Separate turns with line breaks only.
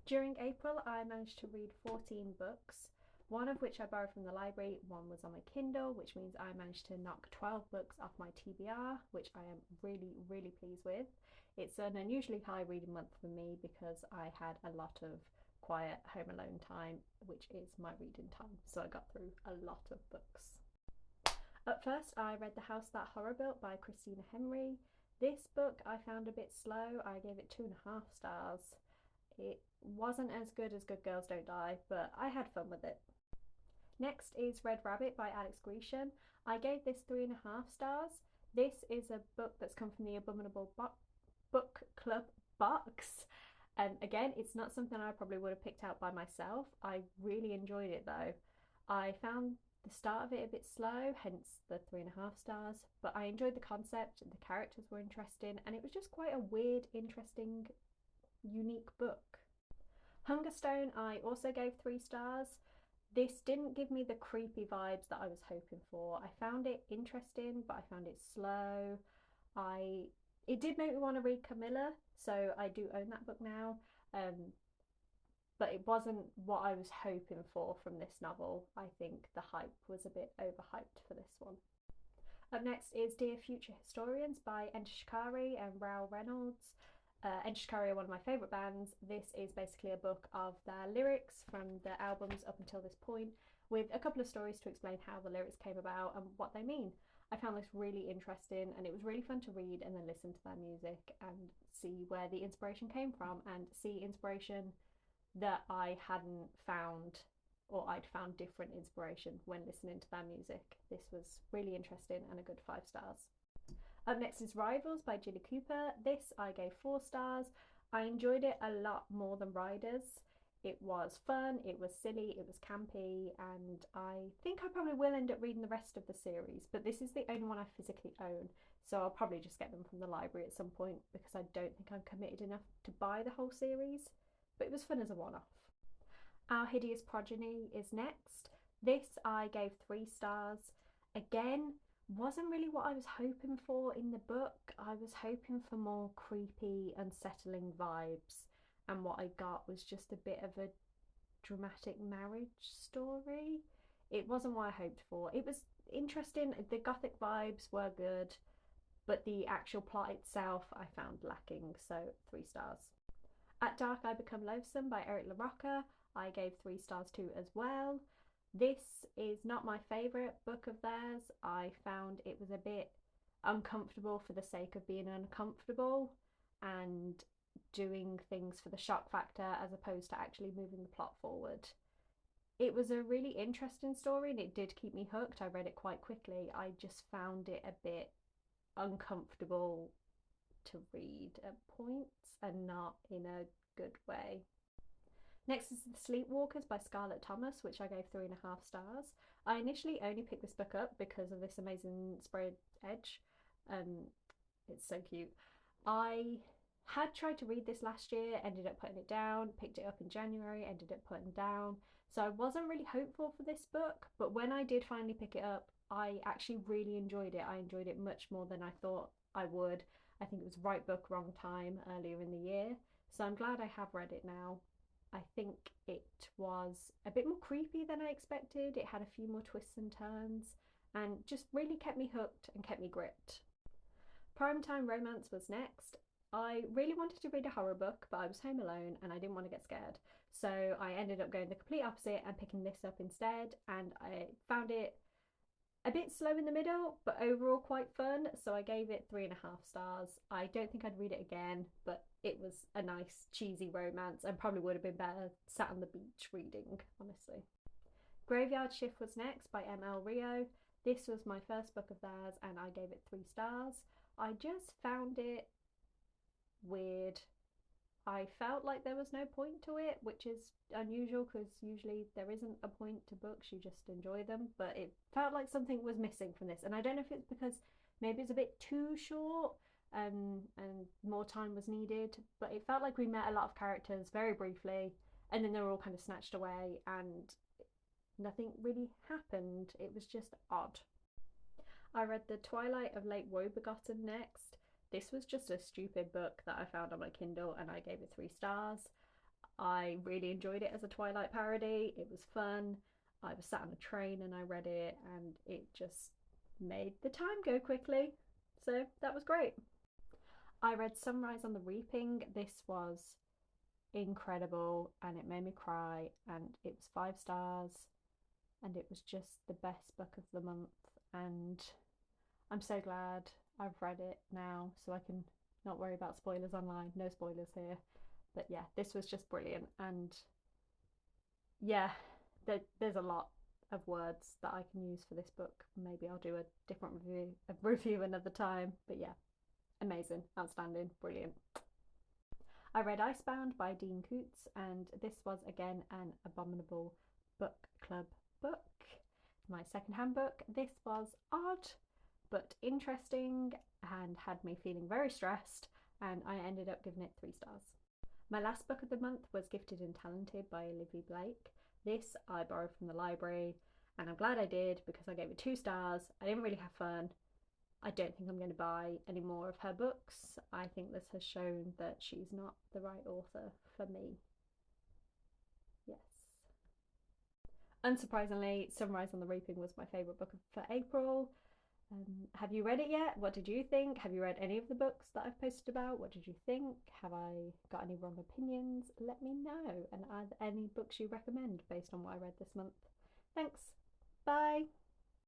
During April, I managed to read 14 books, one of which I borrowed from the library, one was on my Kindle, which means I managed to knock 12 books off my TBR, which I am really, really pleased with. It's an unusually high reading month for me because I had a lot of quiet home alone time, which is my reading time, so I got through a lot of books. Up first, I read The House That Horror Built by Christina Henry. This book I found a bit slow. I gave it 2.5 stars. It wasn't as good as Good Girls Don't Die, but I had fun with it. Next is Red Rabbit by Alex Grecian. I gave this 3.5 stars. This is a book that's come from the Abominable Book Club box. And again, it's not something I probably would have picked out by myself. I really enjoyed it though. I found the start of it a bit slow, hence the 3.5 stars, but I enjoyed the concept, the characters were interesting, and it was just quite a weird, interesting, unique book. Hungerstone, I also gave 3 stars. This didn't give me the creepy vibes that I was hoping for. I found it interesting, but I found it slow. I It did make me want to read Camilla, so I do own that book now. But it wasn't what I was hoping for from this novel. I think the hype was a bit overhyped for this one. Up next is Dear Future Historians by Enter Shikari and Rao Reynolds. Enter Shikari are one of my favourite bands. This is basically a book of their lyrics from the albums up until this point, with a couple of stories to explain how the lyrics came about and what they mean. I found this really interesting and it was really fun to read and then listen to their music and see where the inspiration came from and see inspiration that I hadn't found, or I'd found different inspiration when listening to their music. This was really interesting and a good 5 stars. Up next is Rivals by Jilly Cooper. This I gave 4 stars. I enjoyed it a lot more than Riders. It was fun, it was silly, it was campy, and I think I probably will end up reading the rest of the series, but this is the only one I physically own, so I'll probably just get them from the library at some point because I don't think I'm committed enough to buy the whole series, but it was fun as a one-off. Our Hideous Progeny is next. This I gave 3 stars. Again, wasn't really what I was hoping for in the book. I was hoping for more creepy, unsettling vibes, and what I got was just a bit of a dramatic marriage story. It wasn't what I hoped for. It was interesting, the gothic vibes were good, but the actual plot itself I found lacking, so 3 stars. At Dark I Become Loathsome by Eric LaRocca, I gave 3 stars to as well. This is not my favourite book of theirs. I found it was a bit uncomfortable for the sake of being uncomfortable and doing things for the shock factor as opposed to actually moving the plot forward. It was a really interesting story and it did keep me hooked. I read it quite quickly. I just found it a bit uncomfortable to read at points and not in a good way. Next is The Sleepwalkers by Scarlett Thomas, which I gave 3.5 stars. I initially only picked this book up because of this amazing sprayed edge. It's so cute. I had tried to read this last year, ended up putting it down, picked it up in January, ended up putting it down. So I wasn't really hopeful for this book, but when I did finally pick it up, I actually really enjoyed it. I enjoyed it much more than I thought I would. I think it was right book, wrong time earlier in the year. So I'm glad I have read it now. I think it was a bit more creepy than I expected. It had a few more twists and turns and just really kept me hooked and kept me gripped. Primetime Romance was next. I really wanted to read a horror book, but I was home alone and I didn't want to get scared. So I ended up going the complete opposite and picking this up instead, and I found it a bit slow in the middle, but overall quite fun, so I gave it 3.5 stars. I don't think I'd read it again, but it was a nice, cheesy romance and probably would have been better sat on the beach reading, honestly. Graveyard Shift was next by M.L. Rio. This was my first book of theirs and I gave it 3 stars. I just found it weird. I felt like there was no point to it, which is unusual because usually there isn't a point to books, you just enjoy them. But it felt like something was missing from this, and I don't know if it's because maybe it's a bit too short and more time was needed, but it felt like we met a lot of characters very briefly and then they were all kind of snatched away and nothing really happened. It was just odd. I read The Twilight of Late Wobegotten next. This was just a stupid book that I found on my Kindle and I gave it 3 stars. I really enjoyed it as a Twilight parody. It was fun. I was sat on a train and I read it, and it just made the time go quickly. So that was great. I read Sunrise on the Reaping. This was incredible and it made me cry, and it was 5 stars, and it was just the best book of the month. And I'm so glad I've read it now so I can not worry about spoilers online. No spoilers here. But yeah, this was just brilliant. And yeah, there's a lot of words that I can use for this book. Maybe I'll do a different review another time. But yeah, amazing, outstanding, brilliant. I read Icebound by Dean Koontz, and this was again an Abominable Book Club book. My second-hand book. This was odd but interesting and had me feeling very stressed, and I ended up giving it 3 stars. My last book of the month was Gifted and Talented by Olivia Blake. This I borrowed from the library, and I'm glad I did because I gave it 2 stars. I didn't really have fun. I don't think I'm going to buy any more of her books. I think this has shown that she's not the right author for me. Yes. Unsurprisingly, Sunrise on the Reaping was my favourite book for April. Have you read it yet? What did you think? Have you read any of the books that I've posted about? What did you think? Have I got any wrong opinions? Let me know. And are there any books you recommend based on what I read this month? Thanks. Bye.